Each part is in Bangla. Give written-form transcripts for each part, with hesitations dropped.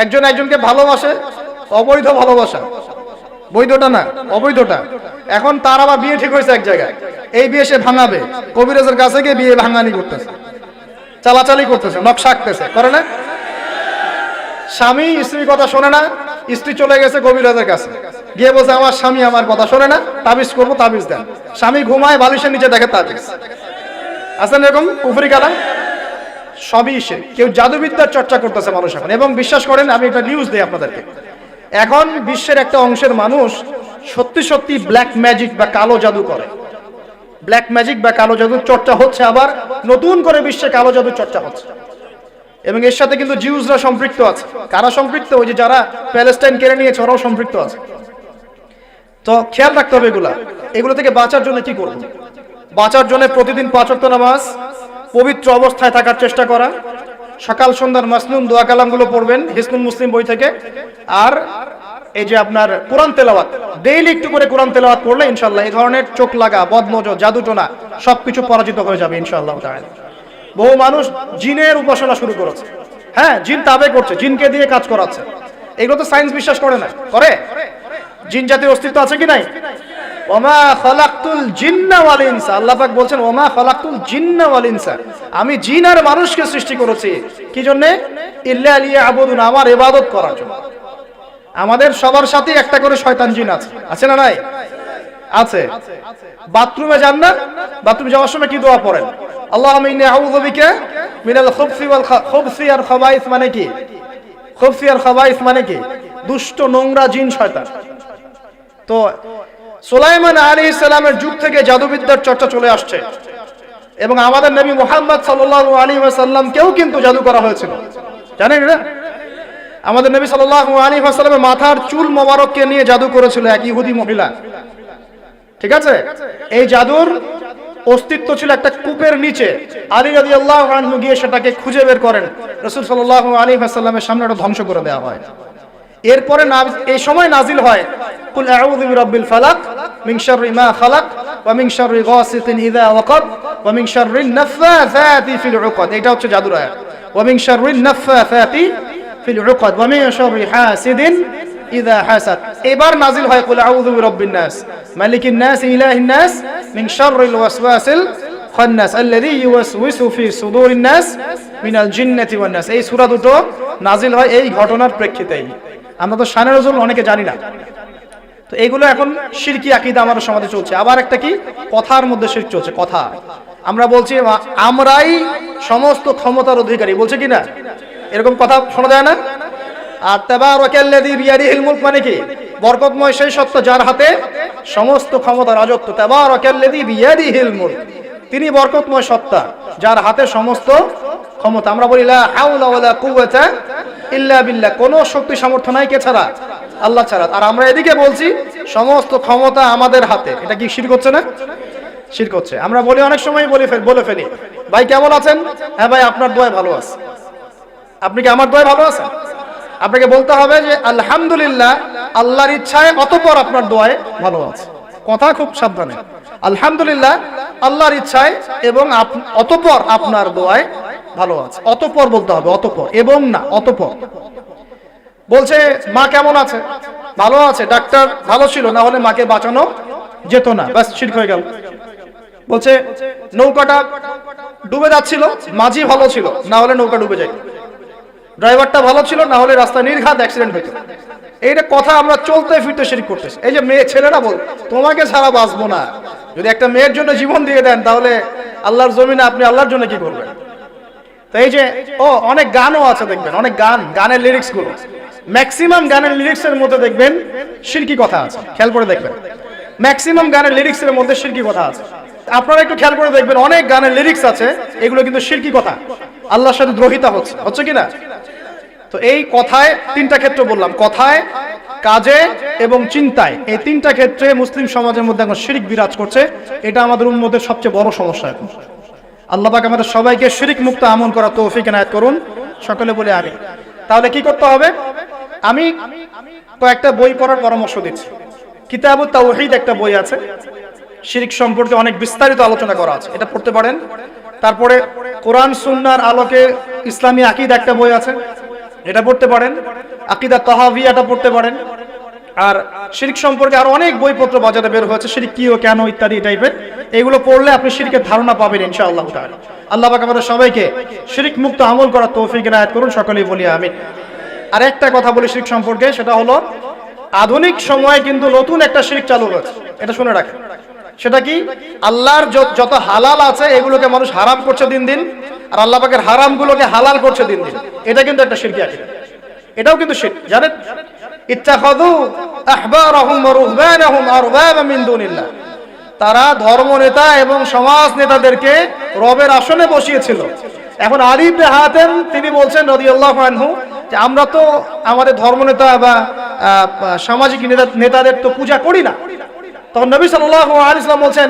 একজন একজনকে ভালোবাসে, অবৈধ ভালোবাসা, বৈধটা না, অবৈধটা। এখন তার আবার বিয়ে ঠিক হয়েছে এক জায়গায়, এই বিয়ে সে ভাঙাবে, কবিরাজের কাছে গিয়ে বিয়ে ভাঙানি করতেছে, চালাচালি করতেছে, নকশা আঁকতেছে, করে না? স্বামী স্ত্রীর কথা শোনে না, স্ত্রী চলে গেছে কবিরাজের কাছে, গিয়ে বলছে আমার স্বামী আমার কথা শোনে না, তাবিজ করবো, তাবিজ দেন। স্বামী ঘুমায়, বালিশের নিচে দেখে তাবিজ। আছেন এরকম কুফরি কালাম? সবই সে। কেউ জাদুবিদ্যার চর্চা করতেছে মানুষ এখন। এবং বিশ্বাস করেন, আমি একটা নিউজ দিই আপনাদেরকে, এখন বিশ্বের একটা অংশের মানুষ সত্যি সত্যি ব্ল্যাক ম্যাজিক বা কালো জাদু করে। ব্ল্যাক ম্যাজিক বা কালো জাদুর চর্চা হচ্ছে, আবার নতুন করে বিশ্বে কালো জাদুর চর্চা হচ্ছে। এবং এর সাথে কিন্তু জিউসরা সম্পৃক্ত আছে। কারা সম্পৃক্ত? ওই যে যারা প্যালেস্টাইন কেড়ে নিয়েছে ওরাও সম্পৃক্ত আছে। তো খেয়াল রাখতে হবে এগুলো থেকে বাঁচার জন্য কি করব? বাঁচার জন্য প্রতিদিন 5 ওয়াক্ত নামাজ, পবিত্র অবস্থায় থাকার চেষ্টা করা, সকাল সন্ধ্যার মাসনুন দোয়া কালামগুলো পড়বেন হিসনুল মুসলিম বই থেকে। আর এই যে আপনার কোরআন তেলাওয়াত, ডেইলি একটু করে কোরআন তেলাওয়াত করলে ইনশাআল্লাহ এই ধরনের চোখ লাগা, বদনজর, জাদুটোনা সবকিছু পরাজিত হয়ে যাবে ইনশাআল্লাহ তাআলা। বহু মানুষ জিনের উপাসনা শুরু করেছে, হ্যাঁ, জিন তাবে করছে, জিনকে দিয়ে কাজ করাচ্ছে। এগুলো তো সায়েন্স বিশ্বাস করে না, করে? জিন জাতির অস্তিত্ব আছে কি নাই? ওমা খালাকতুল জিন্না ওয়াল ইনসা, আল্লাহ পাক বলছেন ওমা খালাকতুল জিন্না ওয়াল ইনসা, আমি জিন আর মানুষকে সৃষ্টি করেছি কি জন্য? ইল্লা লিয়াবুদুন, আমার ইবাদত করার জন্য। আমাদের সবার সাথে একটা করে শয়তান জিন আছে, আছে না নাই? আছে। বাথরুমে যান না, বাথরুমে যাওয়ার সময় কি দোয়া পড়েন? আল্লাহুম্মা ইন্নী আউযু বিকা মিনাল খুবসি ওয়াল খুবসি আর খাবাইস, মানে কি? খুবসি আর খাবাইস মানে কি? দুষ্ট, নোংরা জিন, শয়তান। তো সুলাইমান আলাইহিস সালামের যুগ থেকে জাদুবিদ্যার চর্চা চলে আসছে, এবং আমাদের নবী মুহাম্মদ সাল্লাল্লাহু আলাইহি ওয়াসাল্লামকেও কিন্তু জাদু করা হয়েছিল, জানেন না? আমাদের নবী সাল্লাল্লাহু আলাইহি ওয়াসাল্লামের মাথার চুল মোবারককে নিয়ে জাদু করেছিল এক ইহুদি মহিলা, ঠিক আছে? এই জাদুর অস্তিত্ব ছিল একটা কূপের নিচে। আলী রাদিয়াল্লাহু আনহু গিয়ে সেটাকে খুঁজে বের করেন, রাসূল সাল্লাল্লাহু আলাইহি ওয়াসাল্লামের সামনে ওটা ধ্বংস করে দেওয়া হয়। এরপরে এই সময় নাজিল হয় কুল আউযু বিরাব্বিল ফালাক মিন শাররি মা খালাক ওয়া মিন শাররি গাসিকিন ইযা ওয়াকাব ওয়া মিন শাররিন নাফাসাতি ফিল উকাদ। এটা হচ্ছে জাদুর আয়াত। ওয়া মিন শাররিন নাফাসাতি ফিল উকাদ ওয়া মিন শাররি হাসিদিন ইযা হাসাদ। এবার নাজিল হয় কুল আউযু বিরাব্বিন নাস মালিকিন নাস ইলাহিন নাস মিন শাররিল ওয়াসওয়াসিল খান্নাস আল্লাযী ইউওয়াসওয়িসু ফি সুদুরিন নাস মিনাল জিন্নাতি ওয়ান নাস। এই সূরা দুটো নাজিল হয় এই ঘটনার প্রেক্ষিতেই। আমরা তো শানে নজুল অনেকে জানি না। তো এগুলো এখন শিরকি আকীদা আমাদের সমাজে চলছে। আবার একটা কি, কথার মধ্যে শিরক চলছে। কথা আমরা বলছি আমরাই সমস্ত ক্ষমতার অধিকারী, বলছে কি না? এরকম কথা শোনা যায় না? আর তাবারাকাল্লাযী বিয়াদিহিল মুলক মানে কি? বরকতময় সেই সত্তা যার হাতে সমস্ত ক্ষমতা, রাজত্ব। তাবারাকাল্লাযী বিয়াদিহিল মুলক, তিনি বরকতময় সত্তা যার হাতে সমস্ত ক্ষমতা। আমরা বলি লা হাওলা ওয়ালা কুওয়াতা ইল্লা বিল্লাহ, কোনো শক্তি সামর্থ্য নাই কে ছাড়া? আল্লাহ ছাড়া। আর আমরা এদিকে বলছি সমস্ত ক্ষমতা আমাদের হাতে। এটা কি শিরক হচ্ছে না? শিরক হচ্ছে। আমরা বলি, অনেক সময় বলে ফেলি, ভাই কেমন আছেন? হ্যাঁ ভাই, আপনার দোয়ায় ভালো আছে। আপনি কি আমার দোয়ায় ভালো আছেন? আপনাকে বলতে হবে যে আলহামদুলিল্লাহ, আল্লাহর ইচ্ছায় অতঃপর আপনার দোয়ায় ভালো আছে। কথা খুব সাবধানে, আলহামদুলিল্লাহ আল্লাহর ইচ্ছায় এবং অতঃপর আপনার দোয়ায় ভালো আছে। অতঃপর বলতে হবে, অতঃপর, এবং না, অতঃপর। বলছে মা কেমন আছে? ভালো আছে, ডাক্তার ভালো ছিল, না হলে মাকে বাঁচানো যেত না, ব্যাস শিরক হয়ে গেল। বলছে নৌকাটা ডুবে যাচ্ছিল, মাঝি ভালো ছিল, না হলে নৌকা ডুবে যায়। ড্রাইভারটা ভালো ছিল, না হলে রাস্তায় নির্ঘাত অ্যাক্সিডেন্ট হইতো। এইটা কথা আমরা চলতে ফিরতে শিরক করতেছি। এই যে মেয়ে ছেলেরা বল তোমাকে ছাড়া বাঁচবো না, যদি একটা মেয়ের জন্য জীবন দিয়ে দেন তাহলে আল্লাহর জমিনে আপনি আল্লাহর জন্য কি করবেন? তো এই যে অনেক গানও আছে, দেখবেন অনেক গানের লিরিক্স গুলো, ম্যাক্সিমাম গানের লিরিক্সের মধ্যে দেখবেন শিরকি কথা আছে। খেয়াল করে দেখবেন, ম্যাক্সিমাম গানের লিরিক্সের মধ্যে শিরকি কথা আছে। আপনারা একটু খেয়াল করে দেখবেন, অনেক গানের লিরিক্স আছে এগুলো কিন্তু শিরকি কথা, আল্লাহর সাথে দ্রোহিতা হচ্ছে কি না? তো এই কথায় তিনটা ক্ষেত্র বললাম, কথায়, কাজে এবং চিন্তায়। এই তিনটা ক্ষেত্রে মুসলিম সমাজের মধ্যে এখন শিরক বিরাজ করছে। এটা আমাদের উম্মতের সবচেয়ে বড় সমস্যা এখন। আল্লাহ পাক আমাদের সবাইকে শিরক মুক্ত আমল করার তৌফিক এনায়েত করুন, সকলে বলে আমিন। তাহলে কি করতে হবে? আমি কয়েকটা বই পড়ার পরামর্শ দিচ্ছি। কিতাবুত তাওহীদ একটা বই আছে, শিরক সম্পর্কে অনেক বিস্তারিত আলোচনা করা আছে, এটা পড়তে পারেন। তারপরে কোরআন সুন্নাহর আলোকে ইসলামী আকীদা একটা বই আছে, এটা পড়তে পারেন, আকীদা তাহাবিয়াটা পড়তে পারেন। আর শিরক সম্পর্কে আরো অনেক বইপত্র বাজারে বের হয়েছে, শিরক কি ও কেন ইত্যাদি টাইপের। এগুলো পড়লে আপনি শিরকের ধারণা পাবেন ইনশাআল্লাহ তাআলা। আল্লাহ পাক আমাদের সবাইকে শিরক মুক্ত আমল করার তৌফিক এনায়েত করুন, সকলেই বলি আমিন। আর একটা কথা বলি শিরক সম্পর্কে, সেটা হলো আধুনিক সময়ে কিন্তু নতুন একটা শিরক চালু হয়েছে, এটা শুনে রাখেন। সেটা কি? আল্লাহর যত হালাল আছে এগুলোকে মানুষ হারাম করছে দিন দিন, আর আল্লাহ পাকের হারামগুলোকে হালাল করছে দিন দিন। এটা কিন্তু একটা শিরকি আকীদা, এটাও কিন্তু শিরক, জানেন? ইত্তাখাযু আহবারাহুম ওয়া রুহবানাহুম আরবাবা মিন দুনিল্লাহ, তারা ধর্ম নেতা এবং সমাজ নেতাদেরকে রবের আসনে বসিয়েছিল। এখন আলী ইবনে হাতেম তিনি বলছেন রাদিয়াল্লাহু আনহু যে আমরা তো আমাদের ধর্মনেতা বা সামাজিক নেতাদের তো পূজা করি না। তখন নবী সাল্লাল্লাহু আলাইহি ওয়াসাল্লাম বলছেন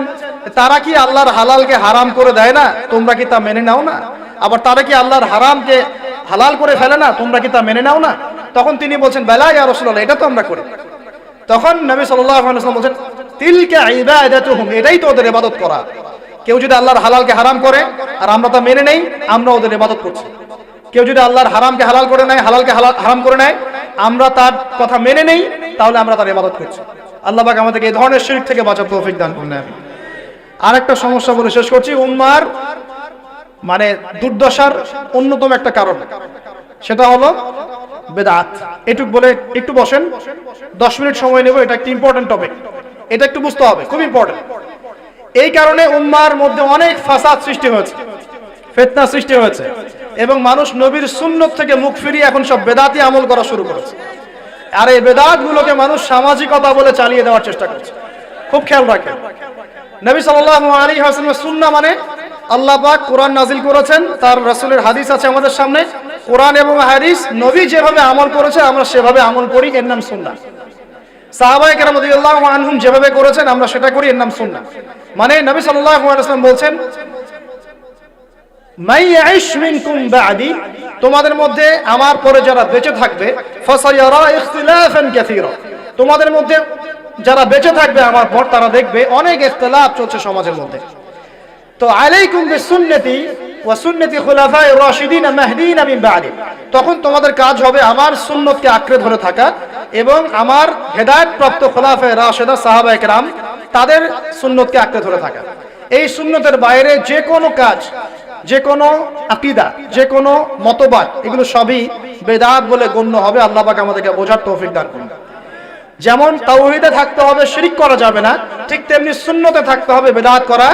তারা কি আল্লাহর হালালকে হারাম করে দেয় না, তোমরা কি তা মেনে নাও না? আবার তারা কি আল্লাহর হারামকে হালাল করে ফেলে না, তোমরা কি তা মেনে নাও না? তখন তিনি বলছেন বেলা ইয়া রাসূলুল্লাহ, এটা তো আমরা করি। তখন নবী সাল্লাল্লাহু আলাইহি ওয়াসাল্লাম বলছেন তিলকা ইবাদাতুহুম, এটাই তো ওদের ইবাদত করা। কেউ যদি আল্লাহর হালালকে হারাম করে আর আমরা তা মেনে নেই, আমরা ওদের ইবাদত করছি। কেউ যদি আল্লাহর হারামকে হালাল করে নেয়, হালালকে হারাম করে নেয়, আমরা তার কথা মেনে নেই, তাহলে আমরা তার ইবাদত করছি। আল্লাহ পাক আমাদেরকে এই ধরনের শিরক থেকে বাঁচার তৌফিক দান করুন। আরেকটা সমস্যা বলে শেষ করছি, উম্মার মানে দুর্দশার অন্যতম একটা কারণ, সেটা হলো বেদাত। এটুক বলে একটু বসেন, 10 মিনিট সময় নেব, এটা একটা ইম্পর্টেন্ট টপিক, এটা একটু বুঝতে হবে, খুব ইম্পর্টেন্ট। এই কারণে উম্মার মধ্যে অনেক ফাসাদ সৃষ্টি হয়েছে, ফিতনা সৃষ্টি হয়েছে, এবং মানুষ নবীর সুন্নত থেকে মুখ ফিরিয়ে এখন সব বেদাতি আমল করা শুরু করেছে। আর এই বেদাতগুলোকে মানুষ সামাজিকতা বলে চালিয়ে দেওয়ার চেষ্টা করছে। খুব খেয়াল রাখেন, নবী সাল্লাল্লাহু আলাইহি ওয়াসাল্লামের সুন্নাহ মানে আল্লাহ পাক কোরআন নাজিল করেছেন, তার রাসূলের হাদিস আছে আমাদের সামনে। কোরআন এবং হাদিস নবী যেভাবে আমল করেছে আমরা সেভাবে আমল করি, এর নাম সুন্নাহ। সাহাবায়ে কেরাম রাদিয়াল্লাহু আনহুম যেভাবে করেছেন আমরা সেটা করি, এর নাম সুন্নাহ। মানে নবী সাল্লাল্লাহু আলাইহি ওয়াসাল্লাম বলছেন মাই ইয়াইশ মিনকুম বা'দি, তোমাদের মধ্যে আমার পরে যারা বেঁচে থাকবে, ফাসায়ারা ইখতিলাফান কাসীরা, তোমাদের মধ্যে যারা বেঁচে থাকবে আমার পর তারা দেখবে অনেক ইখতিলাফ চলছে সমাজের মধ্যে। তো আলাইকুম বিসুন্নতি ওয়া সুন্নতি খুলাফায়ে রাশিদিন মাহদিয়িন মিন বা'দি, তখন তোমাদের কাজ হবে আমার সুন্নতকে আঁকড়ে ধরে থাকা এবং আমার হেদায়েত প্রাপ্ত খুলাফায়ে রাশিদা সাহাবায়ে কেরাম তাদের সুন্নতকে আঁকড়ে ধরে থাকা। এই সুন্নতের বাইরে যে কোনো কাজ, যে কোনো আকীদা, যে কোনো মতবাদ, এগুলো সবই বেদাত বলে গণ্য হবে। আল্লাহ পাক আমাদেরকে বোঝার তৌফিক দান করুন। যেমন তাওহীদে থাকতে হবে, শিরক করা যাবে না, ঠিক তেমনি সুন্নতে থাকতে হবে, বেদাত করা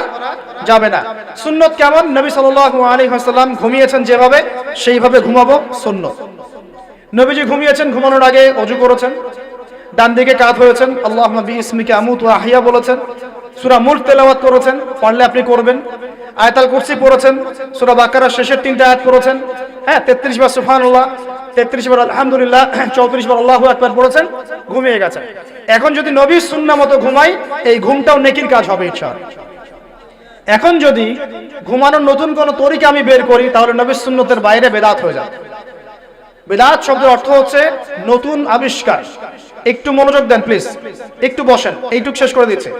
যাবে না। সুন্নত কেমন? নবী সাল্লাল্লাহু আলাইহি ওয়াসাল্লাম ঘুমিয়েছেন যেভাবে, সেইভাবে ঘুমাবো সুন্নত। নবীজি ঘুমিয়েছেন, ঘুমানোর আগে ওযু করেছেন, ডান দিকে কাত হয়েছেন, আল্লাহুম্মা বিইসমিকা আমুতু ওয়া আহইয়া বলেছেন, সূরা মুলক তেলাওয়াত করেছেন, পারলে আপনি করবেন। আয়াতুল কুরসি পড়েছেন, সূরা বাকারার শেষের 3টা আয়াত পড়েছেন, হ্যাঁ 33 বার সুবহানাল্লাহ, 33 বার আলহামদুলিল্লাহ, 34 বার আল্লাহু আকবার পড়েছেন, ঘুমিয়ে গেছেন। এখন যদি নবীর সুন্নাহ মতো ঘুমাই, এই ঘুমটাও নেকির কাজ হবে ইনশাআল্লাহ। এখন যদি ঘুমানোর নতুন কোন তরিকা আমি বের করি, তাহলে নবীর সুন্নতের বাইরে বেদাত হয়ে যাবে। বেদাত শব্দের অর্থ হচ্ছে নতুন আবিষ্কার। একটু মনোযোগ দেন প্লিজ, একটু বসেন, এইটুক শেষ করে দিচ্ছি।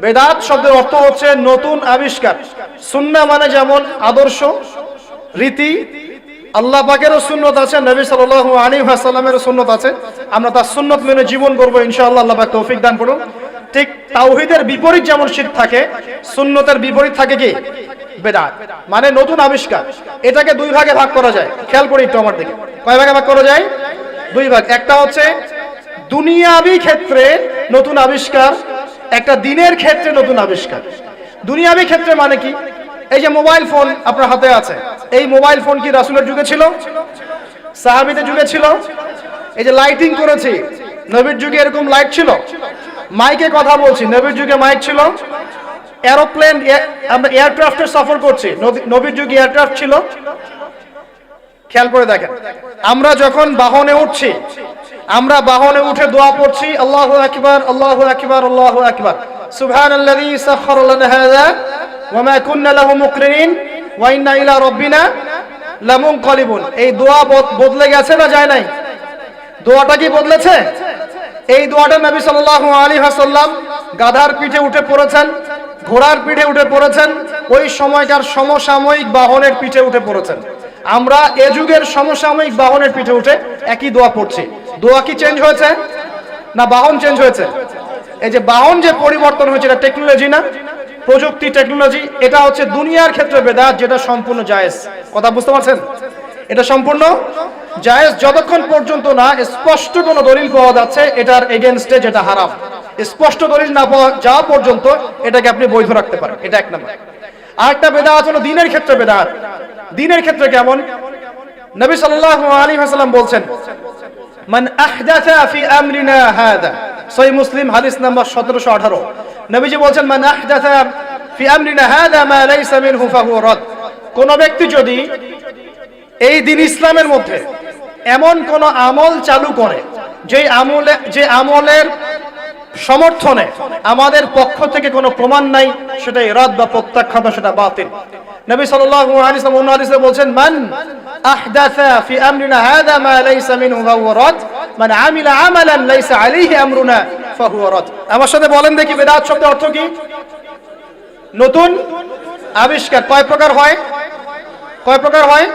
বেদাত শব্দের অর্থ হচ্ছে নতুন আবিষ্কার। সুন্নাহ মানে যেমন আদর্শ, রীতি, আল্লাহ পাকেরও সুন্নত আছে, নবী সাল্লাল্লাহু আলাইহি ওয়াসাল্লামেরও সুন্নত আছে, আমরা তার সুন্নত মেনে জীবন করব ইনশাআল্লাহ। আল্লাহ পাক তৌফিক দান করুন। ঠিক তাওহীদের বিপরীত যেমন শিরক থাকে, সুন্নতের বিপরীত থাকে কি? বেদাত, মানে নতুন আবিষ্কার। এটাকে দুই ভাগে ভাগ করা যায়, খেয়াল করি একটু আমার দিকে। কয় ভাগে ভাগ করা যায়? দুই ভাগ। একটা হচ্ছে দুনিয়াবি ক্ষেত্রে নতুন আবিষ্কার, একটা দিনের ক্ষেত্রে নতুন আবিষ্কার। দুনিয়াবি ক্ষেত্রে মানে কি? এই যে মোবাইল ফোন আপনার হাতে আছে, এই মোবাইল ফোন কি রাসূলের যুগে ছিল? সাহাবীদের যুগে ছিল? এই যে লাইটিং করেছি, নবীর যুগে এরকম লাইট ছিল? মাইকে কথা বলছি, নবীর যুগে মাইক ছিল? এরোপ্লেন, আমরা এয়ারক্রাফটে সফর করছি, নবীর যুগে এয়ারক্রাফট ছিল? খেয়াল করে দেখেন, আমরা যখন বাহনে উঠছি, আমরা বাহনে উঠে দোয়া পড়ছি, আল্লাহু আকবার, আল্লাহু আকবার, আল্লাহু আকবার, সুবহানাল্লাযী সাখখারা লানা হাযা ওয়া মা কুন্না লাহু মুকরিনিন ওয়া ইন্না ইলা রাব্বিনা লামুনকালিবুন। এই দোয়া বদলে গেছে না যায় নাই? দোয়াটা কি বদলেছে? এই দোয়াটা নবী সাল্লাল্লাহু আলাইহি ওয়াসাল্লাম গাধার পিঠে উঠে পড়েছেন, ঘোড়ার পিঠে উঠে পড়েছেন, ওই সময়কার সমসাময়িক বাহনের পিঠে উঠে পড়েছেন। আমরা এ যুগের সমসাময়িক বাহনের পিঠে উঠে একই দোয়া পড়ছি। দোয়া কি চেঞ্জ হয়েছে না বাহন চেঞ্জ হয়েছে? এই যে বাহন যে পরিবর্তন হয়েছে এটা টেকনোলজি না, প্রযুক্তি টেকনোলজি। এটা হচ্ছে দুনিয়ার ক্ষেত্রে বেদাত, যেটা সম্পূর্ণ জায়েজ। কথা বুঝতে পারছেন? এটা সম্পূর্ণ জায়েজ যতক্ষণ পর্যন্ত না স্পষ্ট কোনো দলিল পাওয়া যাচ্ছে এটার এগেইনস্টে, যেটা হারাম। স্পষ্ট দলিল না পাওয়া যাওয়া পর্যন্ত এটাকে আপনি বৈধ রাখতে পারেন। এটা এক নম্বর। আরেকটা বেদাত হলো দিনের ক্ষেত্রে বেদাত। দিনের ক্ষেত্রে কেমন? নবী সাল্লাল্লাহু আলাইহি ওয়াসাল্লাম বলছেন, মান আহদাথা ফি আমরিনা হাদা, সহিহ মুসলিম হাদিস নাম্বার 1718। নবীজি বলছেন, মান আহদাথা ফি আমরিনা হাদা মা লাইসা মিনহু ফাহুয়া রাদ। কোন ব্যক্তি যদি এই দিন ইসলামের মধ্যে এমন কোন আমল চালু করে যে আমলের সমর্থনে আমাদের পক্ষ থেকে কোনো প্রমাণ নাই, সেটাই রাদ বা প্রত্যাখ্যাত, সেটা বাতিল। নবী সাল্লাল্লাহু আলাইহি ওয়াসাল্লাম অন্য হাদিসে বলছেন, মান আহদাথা ফি আমরিনা হাদা মা লাইসা মিনহু ফাহুয়া রাদ, মান আমিলা আমালান লাইসা আলাইহি আমরুনা ফাহুয়া রাদ। আমার সাথে বলেন দেখি, বিদআত শব্দের অর্থ কি? নতুন আবিষ্কার। কয় প্রকার হয়? কয় প্রকার হয়?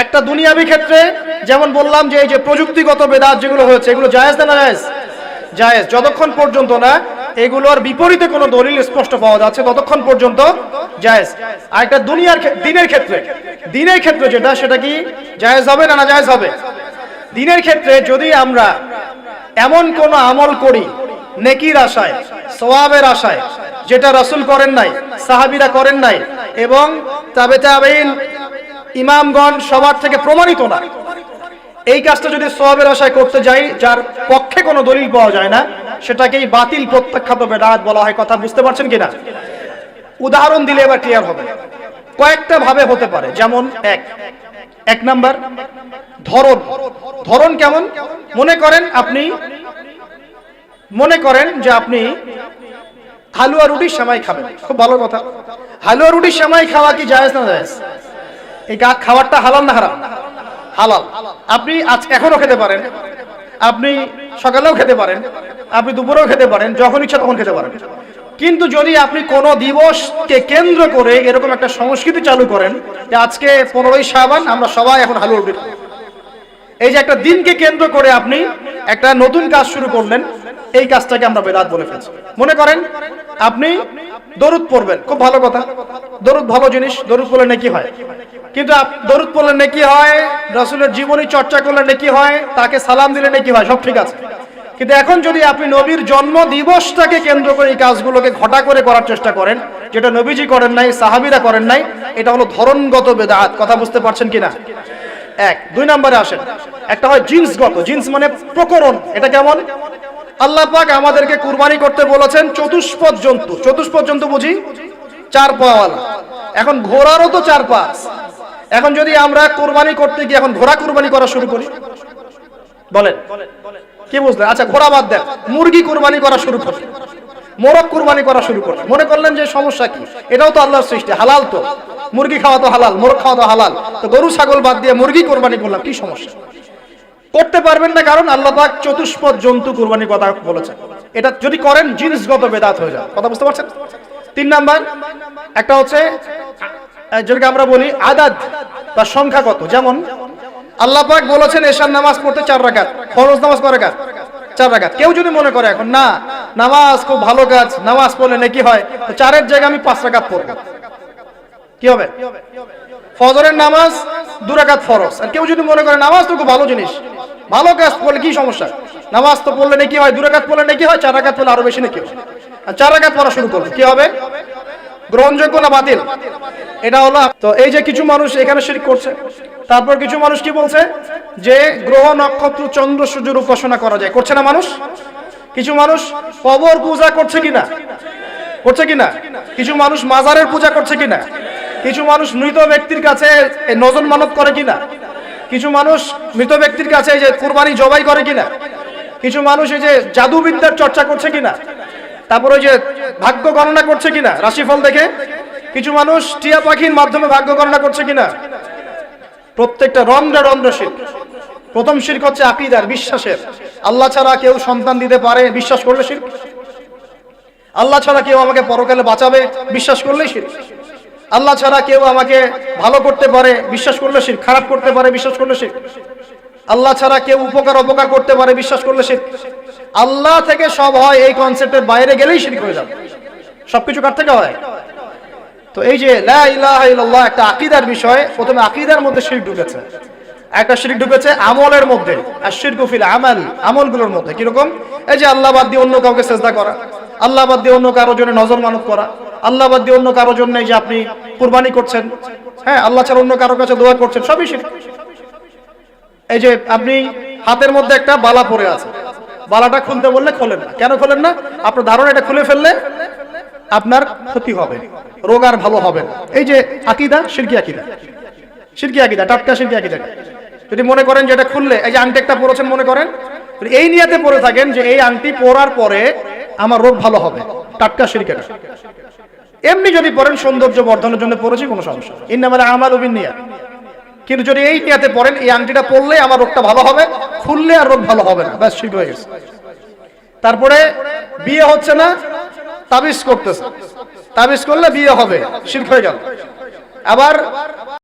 একটা দুনিয়াবি ক্ষেত্রে, যেমন বললাম যে এই যে প্রযুক্তিগত বেদাত যেগুলো হয়েছে, এগুলো জায়েজ না জায়েজ? জায়েজ। যতক্ষণ পর্যন্ত না এগুলোর বিপরীতে কোনো দলিল স্পষ্ট পাওয়া যাচ্ছে ততক্ষণ পর্যন্ত জায়েজ। আর একটা দিনের ক্ষেত্রে যেটা, সেটা কি জায়েজ হবে না জায়েজ হবে? দিনের ক্ষেত্রে যদি আমরা এমন কোন আমল করি নেকির আশায়, সওয়াবের আশায়, যেটা রাসূল করেন নাই, সাহাবীরা করেন নাই, এবং তাবেঈন ইমামগণ সবার থেকে প্রমাণিত না, এই কাজটা যদি সওয়াবের আশায় করতে যাই যার পক্ষে কোনো দলিল পাওয়া যায় না, সেটাকেই বাতিল প্রত্যাখ্যাত বেদাত বলা হয়। কথা বুঝতে পারছেন কিনা? উদাহরণ দিলে এবার ক্লিয়ার হবে। কয়েকটা ভাবে হতে পারে। যেমন এক নাম্বার ধরন কেমন? মনে করেন যে আপনি হালুয়া রুটি সেমাই খাবেন, খুব ভালো কথা। হালুয়া রুটি সেমাই খাওয়া কি জায়েজ না জায়েজ? এই খাবারটা হালাল না হারাম? হালাল। আপনি এখনো খেতে পারেন, আপনি সকালেও খেতে পারেন, আপনি দুপুরেও খেতে পারেন, যখন ইচ্ছা তখন খেতে পারেন। কিন্তু যদি আপনি কোনো দিবসকে কেন্দ্র করে এরকম একটা সংস্কৃতি চালু করেন যে আজকে 15ই শাবান আমরা সবাই এখন হালুয়া রুটি খাবো, এই যে একটা দিনকে কেন্দ্র করে আপনি একটা নতুন কাজ শুরু করলেন, এই কাজটাকে আমরা বেদাত বলে ফেলছি। মনে করেন আপনি দরুদ পড়বেন, খুব ভালো কথা, দরুদ ভালো জিনিস, দরুদ পড়লে নেকি হয়। কিন্তু দরুদ পড়লে নেকি হয়, রাসূলের জীবনী চর্চা করলে নেকি হয়, তাকে সালাম দিলে নেকি হয়, সব ঠিক আছে। কিন্তু এখন যদি আপনি নবীর জন্ম দিবসটাকে কেন্দ্র করে এই কাজগুলোকে ঘটা করে করার চেষ্টা করেন, যেটা নবীজি করেন নাই, সাহাবীরা করেন নাই, এটা হলো ধরনগত বেদাত। কথা বুঝতে পারছেন কিনা? দুই নম্বরে আসেন, একটা হয় জিন্সগত। জিন্স মানে প্রকরণ। এটা কেমন? আল্লাহ পাক আমাদেরকে কুরবানি করতে বলেছেন চতুষ্পদ জন্তু। চতুষ্পদ জন্তু বুঝি? 4 পাওয়ালা। এখন ঘোড়ারও তো 4 পা। এখন যদি আমরা কুরবানি করতে গিয়ে এখন ঘোড়া কুরবানি করা শুরু করি, বলেন কি বুঝলেন? আচ্ছা ঘোড়া বাদ দেন, মুরগি কুরবানি করা শুরু করি, মোরগ কুরবানি করা শুরু করি, মনে করলেন যে সমস্যা কি? এটাও তো আল্লাহর সৃষ্টি, হালাল তো, মুরগি খাওয়া তো হালাল, মোরগ খাওয়া তো হালাল, তো গরু ছাগল বাদ দিয়ে মুরগি কুরবানি করলাম, কি সমস্যা? করতে পারবেন না, কারণ আল্লাহ পাক চতুষ্পদ জন্তু কুরবানির কথা বলেছেন। এটা যদি করেন জিনসগত বেদাত হয়ে যায়। কথা বুঝতে পারছেন? 3 নাম্বার একটা হচ্ছে যেটাকে আমরা বলি আদাদ বা সংখ্যাগত। যেমন আল্লাহ পাক বলেছেন এশার নামাজ পড়তে 4 রাকাত, ফরজ নামাজ কয় রাকাত? 4 রাকাত। কেউ যদি মনে করে এখন না নামাজ খুব ভালো কাজ, নামাজ পড়লে নেকি হয়, তো 4-এর জায়গায় আমি 5 রাকাত পড়ব, কি হবে? ফজরের নামাজ 2 রাকাত ফরজ। আর কেউ যদি মনে করে নামাজ তো খুব ভালো জিনিস, ভালো কাজ করলে কি সমস্যা, নামাজ তো পড়লে নেকি হয়, 2 রাকাত পড়লে নেকি হয়, 4 রাকাত পড়লে আরো বেশি নেকি হয়, আর 4 রাকাত পড়া শুরু করবে, কি হবে? গ্রহণযোগ্য না বাতিল? এটা হলো। তো এই যে কিছু মানুষ এখানে শিরক করছে, তারপর কিছু মানুষ কি বলছে যে গ্রহ নক্ষত্র চন্দ্র সূর্যের উপাসনা করা যায়, করছে না মানুষ? কিছু মানুষ কবর পূজা করছে কিনা? করছে কিনা? কিছু মানুষ মাজারের পূজা করছে কিনা? কিছু মানুষ মৃত ব্যক্তির কাছে নজর মানত করে কিনা? কিছু মানুষ মৃত ব্যক্তির কাছে এই যে কুরবানি জবাই করে কিনা? কিছু মানুষ এই যে জাদুবিদ্যার চর্চা করছে কিনা? তারপর ওই যে ভাগ্য গণনা করছে কিনা রাশিফল দেখে? কিছু মানুষ টিয়া পাখির মাধ্যমে ভাগ্য গণনা করছে কিনা? প্রত্যেকটা রন্ধ্রে শিরক। প্রথম শিরক হচ্ছে আকীদার, বিশ্বাসের। আল্লাহ ছাড়া কেউ সন্তান দিতে পারে বিশ্বাস করলে শিরক। আল্লাহ ছাড়া কেউ আমাকে পরকালে বাঁচাবে বিশ্বাস করলেই শিরক। আল্লাহ ছাড়া কেউ আমাকে ভালো করতে পারে বিশ্বাস করলে শিরক, খারাপ করতে পারে বিশ্বাস করলে শিরক। আল্লাহ ছাড়া কেউ উপকার অপকার করতে পারে বিশ্বাস করলে শিরক। আল্লাহ থেকে সব হয়, এই কনসেপ্টের বাইরে গেলেই শিরক হয়ে যাবে। সবকিছু কার থেকে হয়? তো এই যে লা ইলাহা ইল্লাল্লাহ একটা আকীদার বিষয়, প্রথমে আকীদার মধ্যে শিরক ঢুকেছে। একটা শিরক ঢুকেছে আমলের মধ্যে, আর শিরকু ফিল আমাল, আমলগুলোর মধ্যে। কিরকম? এই যে আল্লাহ বাদ দিয়ে অন্য কাউকে সেজদা করা, আল্লাহ বাদ দিয়ে অন্য কারোর জন্য নজর মানত করা, আল্লাহ বাদ দিয়ে অন্য কারোর জন্য এই যে আপনি কুরবানি করছেন, হ্যাঁ, আল্লাহ ছাড়া অন্য কারোর কাছে দোয়া করছেন, সবই শিরক। এই যে আপনি হাতের মধ্যে একটা বালা পরে আছে, বালাটা খুলতে বললে খোলেন না। কেন খোলেন না? আপনার ধারণা এটা খুলে ফেললে আপনার ক্ষতি হবে, রোগ আর ভালো হবে না। এই যে আকীদা, শিরকি আকীদা, শিরকি আকীদা, টাটকা শিরকি আকীদা। যদি মনে করেন যে এটা খুললে, এই যে আংটি একটা পরেছেন মনে করেন, এই নিয়াতে পরে থাকেন যে এই আংটি পরার পরে আমার রোগ ভালো হবে, টাটকা শিরক এটা। এমনি যদি পরেন সৌন্দর্য বর্ধনের জন্য পরেছি, কোনো সমস্যা নেই, ইন্নামাল আমালু বিন্নিয়াত। কিন্তু যদি এই নিয়াতে পরেন এই আংটিটা পরলে আমার রোগটা ভালো হবে, খুললে আর রোগ ভালো হবে না, ব্যাস শিরক হয়ে গেছে। তারপরে বিয়ে হচ্ছে না, তাবিজ করতেছে, তাবিজ করলে বিয়ে হবে, শিরক হয়ে গেল। আবার